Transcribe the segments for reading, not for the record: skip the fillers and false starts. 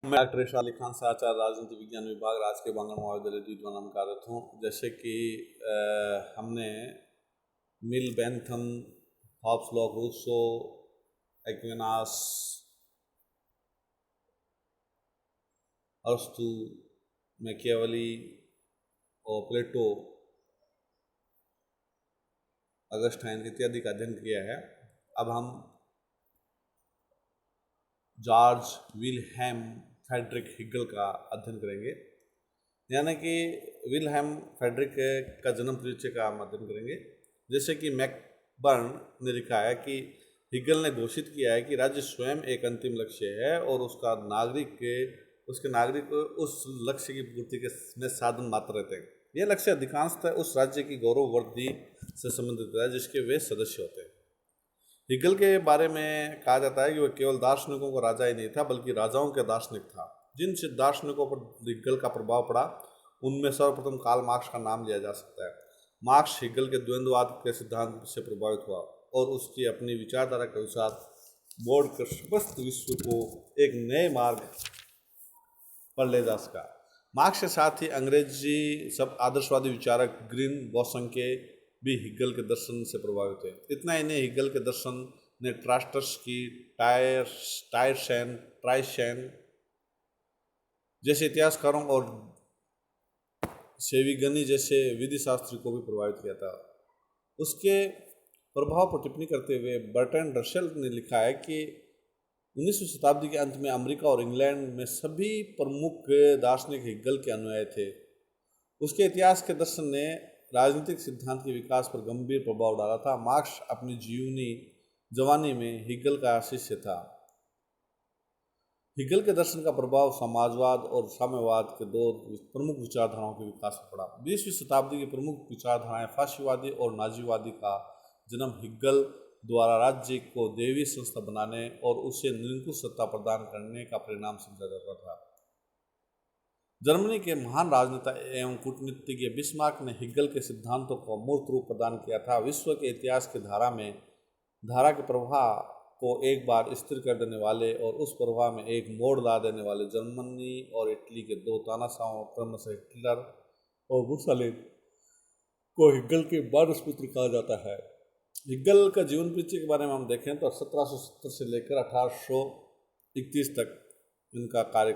मैं डॉक्टर इरशाद अली खान समाचार राजनीति विज्ञान विभाग राजकीय बांगड़ महाविद्यालय टीटवाना में कार्यरत हूँ। जैसे कि हमने Mill, Bentham, Hobbes, Locke, Rousseau, Aquinas, अरस्तु, मैकियावेली और प्लेटो, अगस्टाइन इत्यादि का अध्ययन किया है। अब हम जॉर्ज विल्हेम फ्रेडरिक हिगल का अध्ययन करेंगे, यानी कि विल्हेम फ्रेडरिक का जन्म परिचय का हम अध्ययन करेंगे। जैसे कि मैकबर्न ने लिखा है कि हिगल ने घोषित किया है कि राज्य स्वयं एक अंतिम लक्ष्य है और उसके नागरिक उस लक्ष्य की पूर्ति के में साधन मात्र रहते हैं। यह लक्ष्य अधिकांशतः उस राज्य की गौरव वृद्धि से संबंधित है जिसके वे सदस्य होते हैं। हिगल के बारे में कहा जाता है कि वह केवल दार्शनिकों का राजा ही नहीं था बल्कि राजाओं के दार्शनिक था। जिन दार्शनिकों पर हिगल का प्रभाव पड़ा उनमें सर्वप्रथम कार्ल मार्क्स का नाम लिया जा सकता है। मार्क्स हिगल के द्वंद्ववाद के सिद्धांत से प्रभावित हुआ और उसकी अपनी विचारधारा के अनुसार बोर्ड कर समस्त विश्व को एक नए मार्ग पर ले जा सका। मार्क्स के साथ ही अंग्रेजी सब आदर्शवादी विचारक ग्रीन बोसंके भी हिगल के दर्शन से प्रभावित थे। इतना ही नहीं, हिगल के दर्शन ने ट्रास्टर्स्की, टायरशैन, ट्राइशैन जैसे इतिहासकारों और सेविगनी जैसे विधि शास्त्री को भी प्रभावित किया था। उसके प्रभाव पर टिप्पणी करते हुए बर्ट्रैंड रसेल ने लिखा है कि 19वीं शताब्दी के अंत में अमेरिका और इंग्लैंड में सभी प्रमुख दार्शनिक हिगल के अनुयायी थे। उसके इतिहास के दर्शन ने राजनीतिक सिद्धांत के विकास पर गंभीर प्रभाव डाला था। मार्क्स अपनी जवानी में हिगल का शिष्य था। हिगल के दर्शन का प्रभाव समाजवाद और साम्यवाद के दो प्रमुख विचारधाराओं के विकास पर पड़ा। 20वीं शताब्दी की प्रमुख विचारधाराएं फाशीवादी और नाजीवादी का जन्म हिगल द्वारा राज्य को दैवीय संस्था बनाने और उसे निरंकुश सत्ता प्रदान करने का परिणाम समझा जाता था। जर्मनी के महान राजनेता एवं कूटनीतिज्ञ बिस्मार्क ने हिगल के सिद्धांतों को मूर्त रूप प्रदान किया था। विश्व के इतिहास की धारा के प्रवाह को एक बार स्थिर कर देने वाले और उस प्रवाह में एक मोड़ ला देने वाले जर्मनी और इटली के दो तानाशाहों क्रमशः हिटलर और मुसोलिनी को हिगल के वारसपुत्र कहा जाता है। हिगल का जीवन परिचय के बारे में हम देखें तो 1770 से लेकर 1831 तक इनका कार्य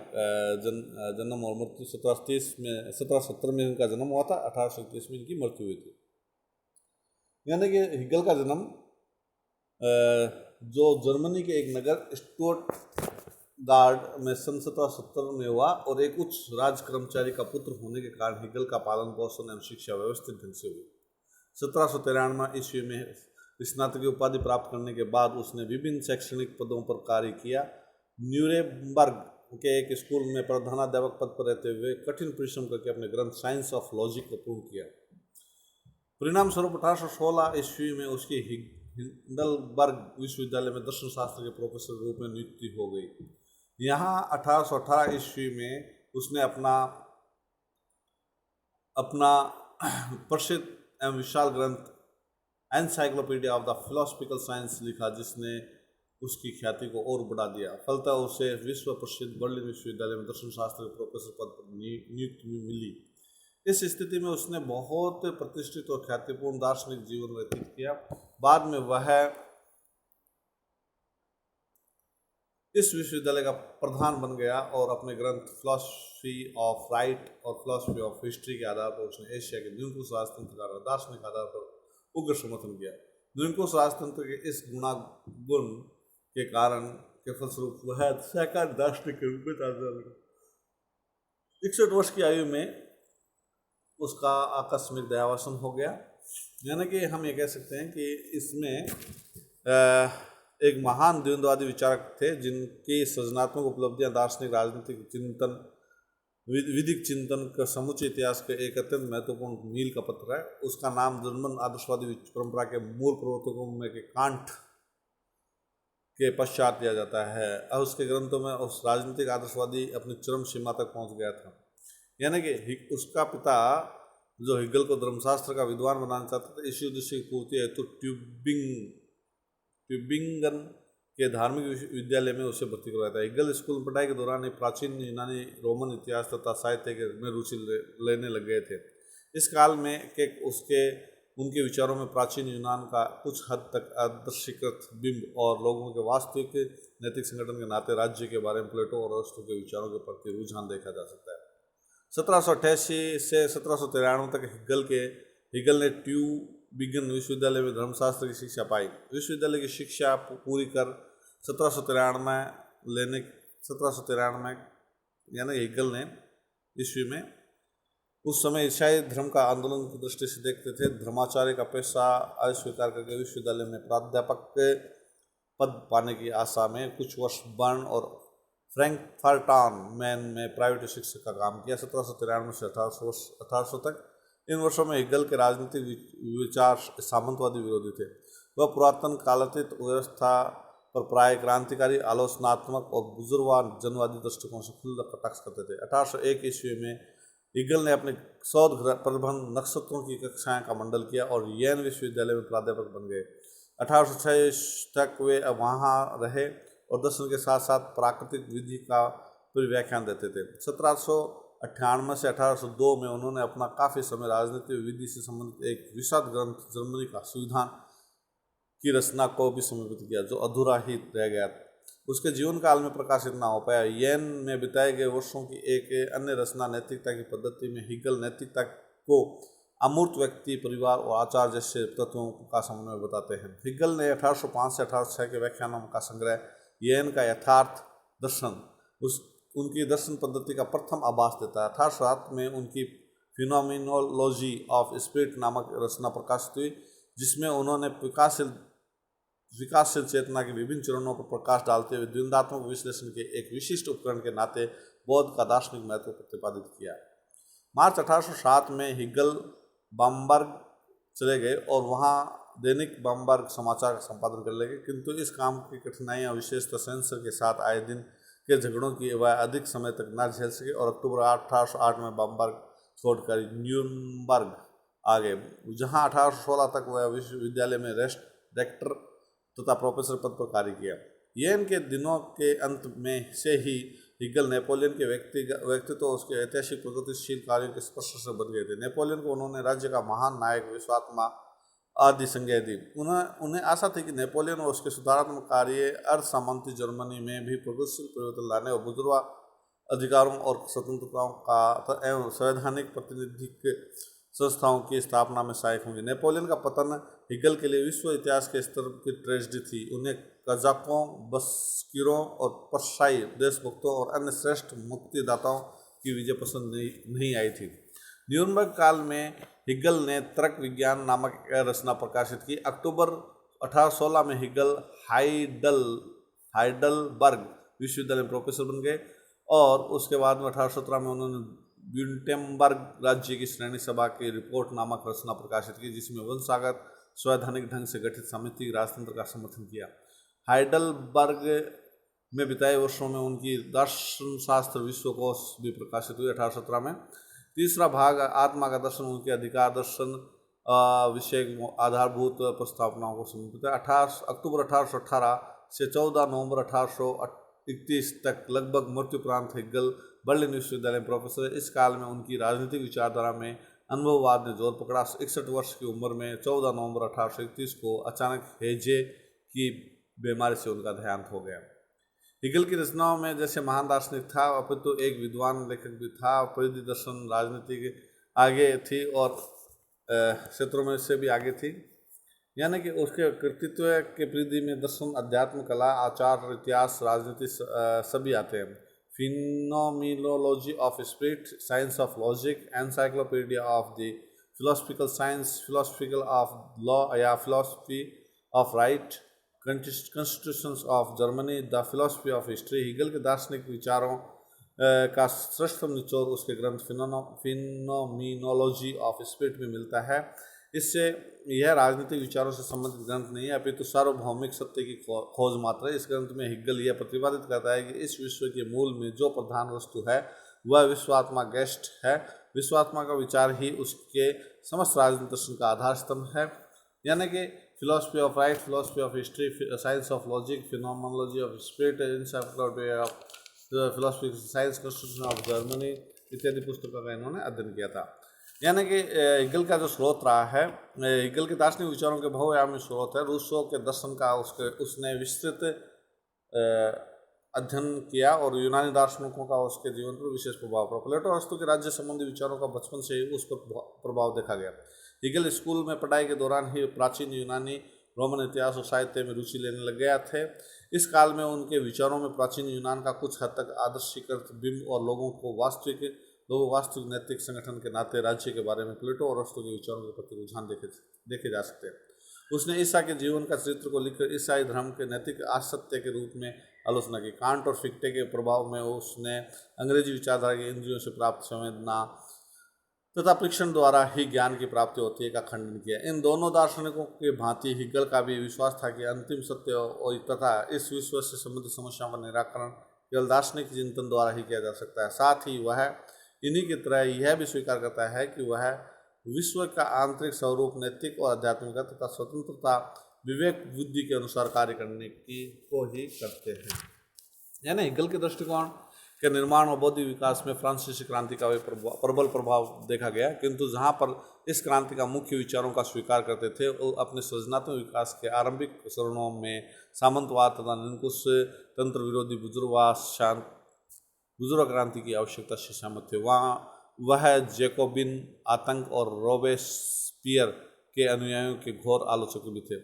जन्म और मृत्यु 1770 में इनका जन्म हुआ था, 1831 में इनकी मृत्यु हुई थी। यानी कि हिगल का जन्म जो जर्मनी के एक नगर स्टुटगार्ट में सन 1770 में हुआ और एक उच्च राज कर्मचारी का पुत्र होने के कारण हिगल का पालन पोषण एवं शिक्षा व्यवस्थित ढंग से हुई। 1793 ईस्वी में स्नातक की उपाधि प्राप्त करने के बाद उसने विभिन्न शैक्षणिक पदों पर कार्य किया। न्यूरेमबर्ग के एक स्कूल में प्रधानाध्यापक पद पर रहते हुए कठिन परिश्रम करके अपने ग्रंथ साइंस ऑफ लॉजिक को पूर्ण किया। परिणाम स्वरूप 1816 ईस्वी में उसकी हिंडलबर्ग विश्वविद्यालय में दर्शन शास्त्र के प्रोफेसर के रूप में नियुक्ति हो गई। यहाँ 1818 ईस्वी में उसने अपना प्रसिद्ध एवं विशाल ग्रंथ encyclopedia of the philosophical science लिखा, जिसने उसकी ख्याति को और बढ़ा दिया। फलतः उसे विश्व प्रसिद्ध बर्लिन विश्वविद्यालय में दर्शन शास्त्र के प्रोफेसर पद पर नियुक्ति मिली। इस स्थिति में उसने बहुत प्रतिष्ठित और ख्यातिपूर्ण दार्शनिक जीवन व्यतीत किया। बाद में वह इस विश्वविद्यालय का प्रधान बन गया और अपने ग्रंथ फिलॉसफी ऑफ राइट और फिलॉसफी ऑफ हिस्ट्री के आधार पर उसने एशिया के निरंकुश राजतंत्र का दार्शनिक आधार पर उग्र समर्थन किया। निरंकुश राजतंत्र के इस गुण के कारण के फलस्वरूप वह शाकाहारी दार्शनिक के रूप में जाना लगा। 61 वर्ष की आयु में उसका आकस्मिक देहावसान हो गया। यानी कि हम ये कह सकते हैं कि इसमें एक महान द्वंद्ववादी विचारक थे जिनकी सृजनात्मक उपलब्धियां दार्शनिक, राजनीतिक चिंतन, विधिक चिंतन का समुचे इतिहास के एक अत्यंत महत्वपूर्ण मील का पत्थर है। उसका नाम जर्मन आदर्शवादी परंपरा के मूल प्रवर्तकों में के कांट के पश्चात दिया जाता है और उसके ग्रंथों में उस राजनीतिक आदर्शवादी अपनी चरम सीमा तक पहुंच गया था। यानी कि उसका पिता जो हिगल को धर्मशास्त्र का विद्वान बनाना चाहता था, इसी उद्देश्य की पूर्ति हेतु ट्यूबिंगन के धार्मिक विद्यालय में उसे भर्ती करवाया था। हिगल स्कूल में पढ़ाई के दौरान प्राचीन यूनानी रोमन इतिहास तथा साहित्य में रुचि लेने लग गए थे। इस काल में के उनके विचारों में प्राचीन यूनान का कुछ हद तक आदर्शीकृत बिंब और लोगों के वास्तविक नैतिक संगठन के नाते राज्य के बारे में प्लेटो और अरिस्टो के विचारों के प्रति रुझान देखा जा सकता है। 1788 से 1793 तक हिगल ने ट्यूबिंगन विश्वविद्यालय में धर्मशास्त्र की शिक्षा पाई। विश्वविद्यालय की शिक्षा पूरी कर 1793 यानी हिगल ने ईस्वी में उस समय ईसाई धर्म का आंदोलन की दृष्टि से देखते थे। धर्माचार्य का पेशा अस्वीकार करके विश्वविद्यालय में प्राध्यापक पद पाने की आशा में कुछ वर्ष बर्न और फ्रैंकफर्ट मैन में प्राइवेट शिक्षक का काम किया। 1793 से 1800 तक इन वर्षों में हिगल के राजनीतिक विचार सामंतवादी विरोधी थे। वह पुरातन कालातीत व्यवस्था पर प्राय क्रांतिकारी, आलोचनात्मक और बुजुर्गवाद जनवादी दृष्टिकोण से खुलकर कटाक्ष करते थे। 1801 ईस्वी में हिगल ने अपने शोध प्रबंध नक्षत्रों की कक्षाएं का मंडल किया और येन विश्वविद्यालय में प्राध्यापक बन गए। 1806 तक वे वहाँ रहे और दर्शन के साथ साथ प्राकृतिक विधि का व्याख्यान देते थे। 1798 से 1802 में उन्होंने अपना काफ़ी समय राजनीतिक विधि से संबंधित एक विशद ग्रंथ जर्मनी का संविधान की रचना को भी समर्पित किया, जो अधूरा ही रह गया। उसके जीवन काल में प्रकाशित ना हो पाया। येन में बिताए गए वर्षों की एक अन्य रचना नैतिकता की पद्धति में हिगल नैतिकता को अमूर्त व्यक्ति, परिवार और आचार जैसे तत्वों का समन्वय बताते हैं। हिगल ने 1805 से 1806 के व्याख्यानों का संग्रह येन का यथार्थ दर्शन उनकी दर्शन पद्धति का प्रथम आभास देता है। 1807 में उनकी फिनोमिनोलॉजी ऑफ स्पिरिट नामक रचना प्रकाशित हुई, जिसमें उन्होंने विकासशील चेतना के विभिन्न चरणों पर प्रकाश डालते हुए द्वंद्वात्मक विश्लेषण के एक विशिष्ट उपकरण के नाते बौद्ध का दार्शनिक महत्व प्रतिपादित किया। मार्च 1807 में हिगल बamberg चले गए और वहां दैनिक बamberg समाचार का संपादन कर लगे, किंतु इस काम की कठिनाइयां विशेषतः सेंसर के साथ आए दिन के झगड़ों की वह अधिक समय तक न झेल सके और अक्टूबर 1808 में बamberg छोड़कर न्यूरम्बर्ग आ गए, जहां 1816 तक वह विश्वविद्यालय में रेक्टर तथा प्रोफेसर पद पर कार्य किया। येन के दिनों के अंत में से ही हिगल नेपोलियन के व्यक्तित्व और उसके ऐतिहासिक प्रगतिशील कार्यों के स्पर्श से बन गए थे। नेपोलियन को उन्होंने राज्य का महान नायक, विश्वात्मा आदि संज्ञा दी। उन्हें आशा थी कि नेपोलियन और उसके सुधारात्मक कार्य अर्ध सामंती जर्मनी में भी प्रगतिशील परिवर्तन लाने और बुजुर्ग अधिकारों और स्वतंत्रताओं का एवं संवैधानिक प्रतिनिधिक संस्थाओं की स्थापना में सहायक होंगे। नेपोलियन का पतन हिगल के लिए विश्व इतिहास के स्तर की ट्रेजेडी थी। उन्हें कजाकों, बस्किरों और पर्शियाई देशभक्तों और अन्य श्रेष्ठ मुक्तिदाताओं की विजय पसंद नहीं आई थी। न्यूरम्बर्ग काल में हिगल ने तर्क विज्ञान नामक रचना प्रकाशित की। अक्टूबर 1816 में हिगल हाइडलबर्ग विश्वविद्यालय में प्रोफेसर बन गए और उसके बाद में 1817 में उन्होंने विटेम्बर्ग राज्य की श्रेणी सभा की रिपोर्ट नामक रचना प्रकाशित की, जिसमें वंशागत संवैधानिक ढंग से गठित समिति राजतंत्र का समर्थन किया। हाइडलबर्ग में बिताए वर्षों में उनकी दर्शनशास्त्र विश्वकोश भी प्रकाशित हुई। 1817 में तीसरा भाग आत्मा का दर्शन उनके अधिकार दर्शन विषय आधारभूत प्रस्तावनाओं को समर्पित है। अक्टूबर 1818 से 14 नवंबर 1831 तक लगभग मृत्युपरांत हिगल बर्लिन विश्वविद्यालय में प्रोफेसर है। इस काल में उनकी राजनीतिक विचारधारा में अनुभववाद ने जोर पकड़ा। 61 वर्ष की उम्र में 14 नवंबर 1831 को अचानक हेजे की बीमारी से उनका देहांत हो गया। हिगल की रचनाओं में जैसे महान दार्शनिक था, अपितु एक विद्वान लेखक भी था। परिधि दर्शन राजनीति के आगे थी और क्षेत्रों में से भी आगे थी, यानी कि उसके कृतित्व के परिधि में दर्शन, अध्यात्म, कला, आचार, इतिहास, राजनीति सभी आते हैं। Phenomenology of spirit, science of logic, encyclopedia of the philosophical science, philosophical of law या philosophy of right, constitutions of Germany, the philosophy of history. Hegel के दार्शनिक विचारों का श्रेष्ठतम निचोड़ उसके ग्रंथ फिनोमिनोलॉजी ऑफ स्पिरिट में मिलता है। इससे यह राजनीतिक विचारों से संबंधित ग्रंथ नहीं है, अपितु सार्वभौमिक सत्य की खोज मात्र है। इस ग्रंथ में हिगल यह प्रतिपादित करता है कि इस विश्व के मूल में जो प्रधान वस्तु है वह विश्वात्मा गेस्ट है। विश्वात्मा का विचार ही उसके समस्त राजनीतिक दर्शन का आधार स्तंभ है। यानी कि philosophy of right, philosophy of history, science of logic, phenomenology of spirit, encyclopedia of the philosophy of science, constitution of Germany इत्यादि पुस्तकों का इन्होंने अध्ययन किया था। यानी कि हिगल का जो स्रोत रहा है, हिगल के दार्शनिक विचारों के बहुआयामी स्रोत है। रूसो के दर्शन का उसने विस्तृत अध्ययन किया और यूनानी दार्शनिकों का उसके जीवन पर विशेष प्रभाव पड़ा। प्लेटो अरस्तु के राज्य संबंधी विचारों का बचपन से ही उस पर प्रभाव देखा गया। हिगल स्कूल में पढ़ाई के दौरान ही प्राचीन यूनानी, रोमन इतिहास और साहित्य में रुचि लेने लग गया थे। इस काल में उनके विचारों में प्राचीन यूनान का कुछ हद तक आदर्शीकृत बिंब और लोगों वास्तविक नैतिक संगठन के नाते राज्य के बारे में प्लेटो और अरस्तु के विचारों के प्रति रुझान देखे जा सकते हैं। उसने ईसा के जीवन का चरित्र को लिखकर ईसाई धर्म के नैतिक असत्य के रूप में आलोचना की। कांट और फिक्टे के प्रभाव में उसने अंग्रेजी विचारधारा के इंद्रियों से प्राप्त संवेदना तथा परीक्षण द्वारा ही ज्ञान की प्राप्ति होती है का खंडन किया। इन दोनों दार्शनिकों के भांति हिगल का भी विश्वास था कि अंतिम सत्य तथा इस विश्व से संबंधित समस्याओं का निराकरण केवल दार्शनिक चिंतन द्वारा ही किया जा सकता है। साथ ही वह इन्हीं की तरह यह भी स्वीकार करता है कि वह विश्व का आंतरिक स्वरूप नैतिक और आध्यात्मिक तथा स्वतंत्रता विवेक बुद्धि के अनुसार कार्य करने की को ही करते हैं। यानी हिगल के दृष्टिकोण के निर्माण और बौद्धिक विकास में फ्रांसीसी क्रांति का भी प्रबल प्रभाव देखा गया, किंतु जहाँ पर इस क्रांति का मुख्य विचारों का स्वीकार करते थे वो अपने सृजनात्मक विकास के आरंभिक चरणों में सामंतवाद तथा निरंकुश तंत्र विरोधी बुजुर्ग क्रांति की आवश्यकता से सहमत थे। वह जैकोबिन आतंक और रोबेस्पियर के अनुयायियों के घोर आलोचक भी थे।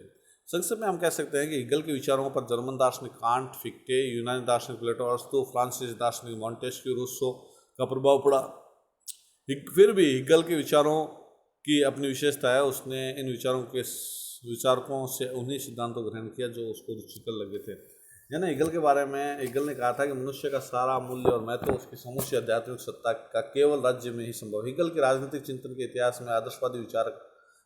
संक्षेप में हम कह सकते हैं कि हिगल के विचारों पर जर्मन दार्शनिक कांट, फिक्टे, यूनानी दार्शनिक प्लेटो, अरस्तु, फ्रांसीसी दार्शनिक मॉन्टेस्क्यू, रूसो का प्रभाव पड़ा। फिर भी हिगल के विचारों की अपनी विशेषता है। उसने इन विचारकों से उन्हीं सिद्धांतों को ग्रहण किया जो उसको रुचिकर लगे थे। यानी हिगल के बारे में हिगल ने कहा था कि मनुष्य का सारा मूल्य और महत्व उसकी समूची आध्यात्मिक सत्ता का केवल राज्य में ही संभव। हिगल के राजनीतिक चिंतन के इतिहास में आदर्शवादी विचारक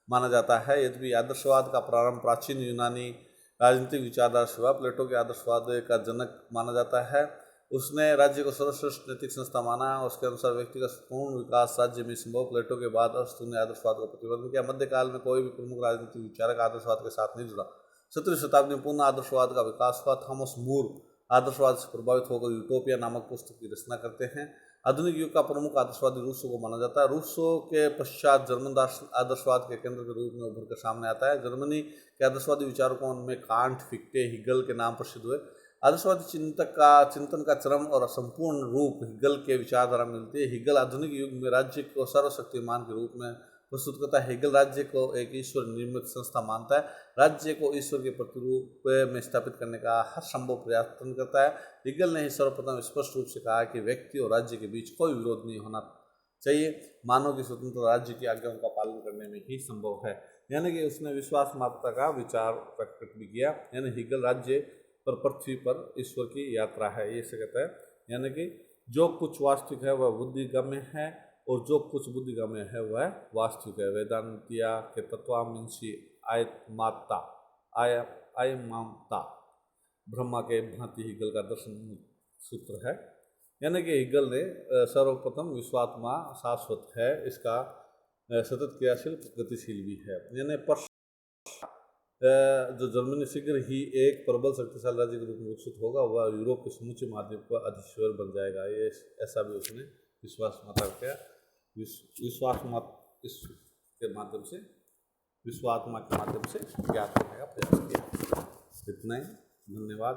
माना जाता है। यद्यपि आदर्शवाद का प्रारंभ प्राचीन यूनानी राजनीतिक विचारधारा से हुआ। प्लेटो के आदर्शवाद का जनक माना जाता है। उसने राज्य को सर्वश्रेष्ठ नैतिक संस्था माना। उसके अनुसार व्यक्ति का पूर्ण विकास राज्य में संभव। प्लेटो के बाद अरस्तु ने आदर्शवाद का प्रतिपादन किया। मध्यकाल में कोई भी प्रमुख राजनीतिक विचारक आदर्शवाद के साथ नहीं जुड़ा। 17वीं शताब्दी में पूर्ण आदर्शवाद का विकास हुआ। थॉमस मूर आदर्शवाद से प्रभावित होकर यूटोपिया नामक पुस्तक की रचना करते हैं। आधुनिक युग का प्रमुख आदर्शवादी रूसो को माना जाता है। रूसो के पश्चात जर्मन आदर्शवाद के केंद्र के रूप में उभर कर सामने आता है। जर्मनी के आदर्शवादी विचारकों में कांट, फिक्टे, हिगल के नाम प्रसिद्ध हुए। आदर्शवादी चिंतन का चरम और संपूर्ण रूप हिगल के विचारधारा मिलती है। हिगल आधुनिक युग में राज्य को सर्वशक्तिमान के रूप में प्रस्तुत करता है। हिगल राज्य को एक ईश्वर निर्मित संस्था मानता है। राज्य को ईश्वर के प्रतिरूप में स्थापित करने का हर संभव प्रयास करता है। हिगल ने ही सर्वप्रथम स्पष्ट रूप से कहा कि व्यक्ति और राज्य के बीच कोई विरोध नहीं होना चाहिए। मानव की स्वतंत्र राज्य की आज्ञाओं का पालन करने में ही संभव है। यानी कि उसने विश्वास मात्रता का विचार प्रकट भी किया। यानी हिगल राज्य पर पृथ्वी पर ईश्वर की यात्रा है, ये से कहता है। यानी कि जो कुछ वास्तविक है वह बुद्धिगम्य है और जो कुछ बुद्धिगम्य है वह वास्तविक है। वेदांतिया के तत्वांशी आयमाता ब्रह्मा के भांति हिगल का दर्शन सूत्र है। यानी कि हिगल ने सर्वप्रथम विश्वात्मा शाश्वत है, इसका सतत क्रियाशील गतिशील भी है। यानी जो जर्मनी शीघ्र ही एक प्रबल शक्तिशाली राज्य के रूप में विकसित होगा, वह यूरोप के समूचे माध्यम का अधीश्वर बन जाएगा। ये ऐसा भी उसने विश्वात्मा के माध्यम से विश्वात्मा के माध्यम से ज्ञात करने का प्रयास किया। इतना ही, धन्यवाद।